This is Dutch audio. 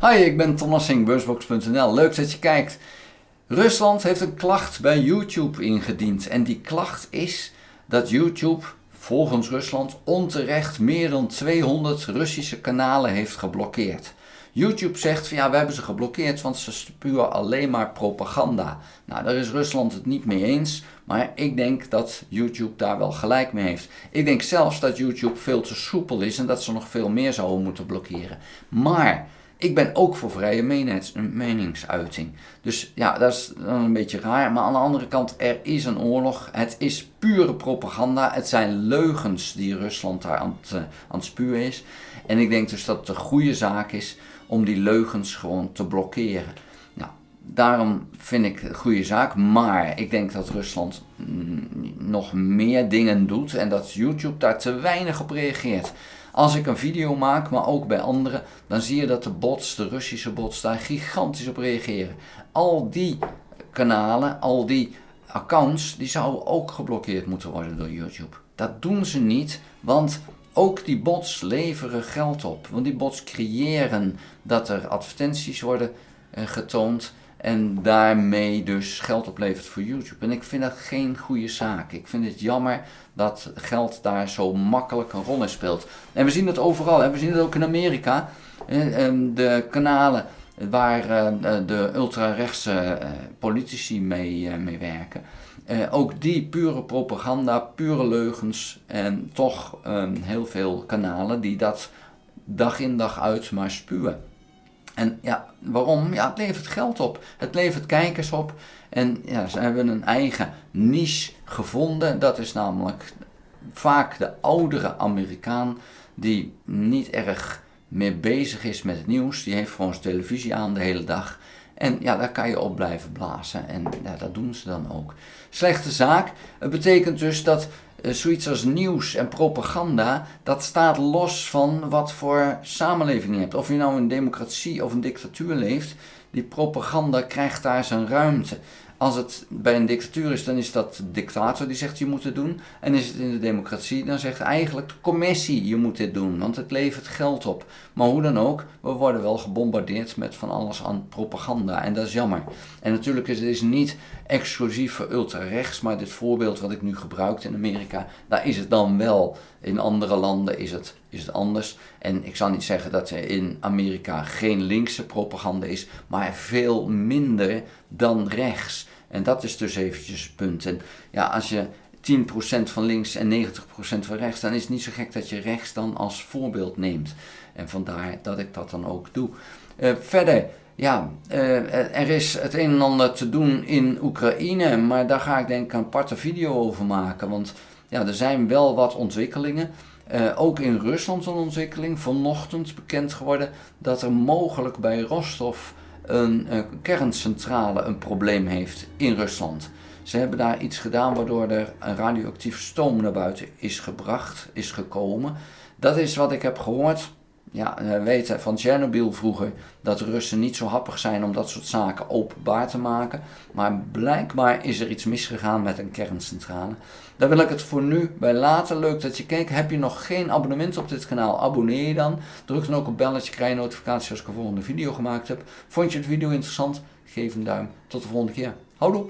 Hi, ik ben Tom Nassing, beursbox.nl. Leuk dat je kijkt. Rusland heeft een klacht bij YouTube ingediend. En die klacht is dat YouTube volgens Rusland onterecht meer dan 200 Russische kanalen heeft geblokkeerd. YouTube zegt van ja, we hebben ze geblokkeerd, want ze spuwen alleen maar propaganda. Nou, daar is Rusland het niet mee eens, maar ik denk dat YouTube daar wel gelijk mee heeft. Ik denk zelfs dat YouTube veel te soepel is en dat ze nog veel meer zouden moeten blokkeren. Maar ik ben ook voor vrije meningsuiting. Dus ja, dat is dan een beetje raar. Maar aan de andere kant, er is een oorlog. Het is pure propaganda. Het zijn leugens die Rusland daar aan het spuwen is. En ik denk dus dat het een goede zaak is om die leugens gewoon te blokkeren. Nou, daarom vind ik het een goede zaak. Maar ik denk dat Rusland nog meer dingen doet en dat YouTube daar te weinig op reageert. Als ik een video maak, maar ook bij anderen, dan zie je dat de Russische bots, daar gigantisch op reageren. Al die kanalen, al die accounts, die zouden ook geblokkeerd moeten worden door YouTube. Dat doen ze niet, want ook die bots leveren geld op. Want die bots creëren dat er advertenties worden getoond en daarmee dus geld oplevert voor YouTube. En ik vind dat geen goede zaak. Ik vind het jammer dat geld daar zo makkelijk een rol in speelt. En we zien het overal. We zien het ook in Amerika. De kanalen waar de ultrarechtse politici mee werken. Ook die pure propaganda, pure leugens en toch heel veel kanalen die dat dag in dag uit maar spuwen. En ja, waarom? Ja, het levert geld op. Het levert kijkers op. En ja, ze hebben een eigen niche gevonden. Dat is namelijk vaak de oudere Amerikaan die niet erg meer bezig is met het nieuws. Die heeft gewoon zijn televisie aan de hele dag. En ja, daar kan je op blijven blazen. En ja, dat doen ze dan ook. Slechte zaak. Het betekent dus dat zoiets als nieuws en propaganda, dat staat los van wat voor samenleving je hebt. Of je nou in een democratie of een dictatuur leeft, die propaganda krijgt daar zijn ruimte. Als het bij een dictatuur is, dan is dat de dictator die zegt je moet het doen. En is het in de democratie, dan zegt eigenlijk de commissie je moet dit doen, want het levert geld op. Maar hoe dan ook, we worden wel gebombardeerd met van alles aan propaganda en dat is jammer. En natuurlijk is het niet exclusief voor ultrarechts, maar dit voorbeeld wat ik nu gebruik in Amerika, daar is het dan wel. In andere landen is het anders. En ik zal niet zeggen dat er in Amerika geen linkse propaganda is, maar veel minder dan rechts. En dat is dus eventjes het punt. En ja, als je 10% van links en 90% van rechts, dan is het niet zo gek dat je rechts dan als voorbeeld neemt. En vandaar dat ik dat dan ook doe. Verder, ja, er is het een en ander te doen in Oekraïne, maar daar ga ik denk ik een aparte video over maken. Want ja, er zijn wel wat ontwikkelingen. Ook in Rusland een ontwikkeling. Vanochtend bekend geworden dat er mogelijk bij Rostov een kerncentrale een probleem heeft in Rusland. Ze hebben daar iets gedaan waardoor er een radioactief stoom naar buiten is gekomen. Dat is wat ik heb gehoord. Ja, we weten van Tsjernobyl vroeger dat de Russen niet zo happig zijn om dat soort zaken openbaar te maken. Maar blijkbaar is er iets misgegaan met een kerncentrale. Daar wil ik het voor nu bij laten. Leuk dat je keek. Heb je nog geen abonnement op dit kanaal? Abonneer je dan. Druk dan ook op belletje, krijg je notificaties als ik een volgende video gemaakt heb. Vond je het video interessant? Geef een duim. Tot de volgende keer. Houdoe!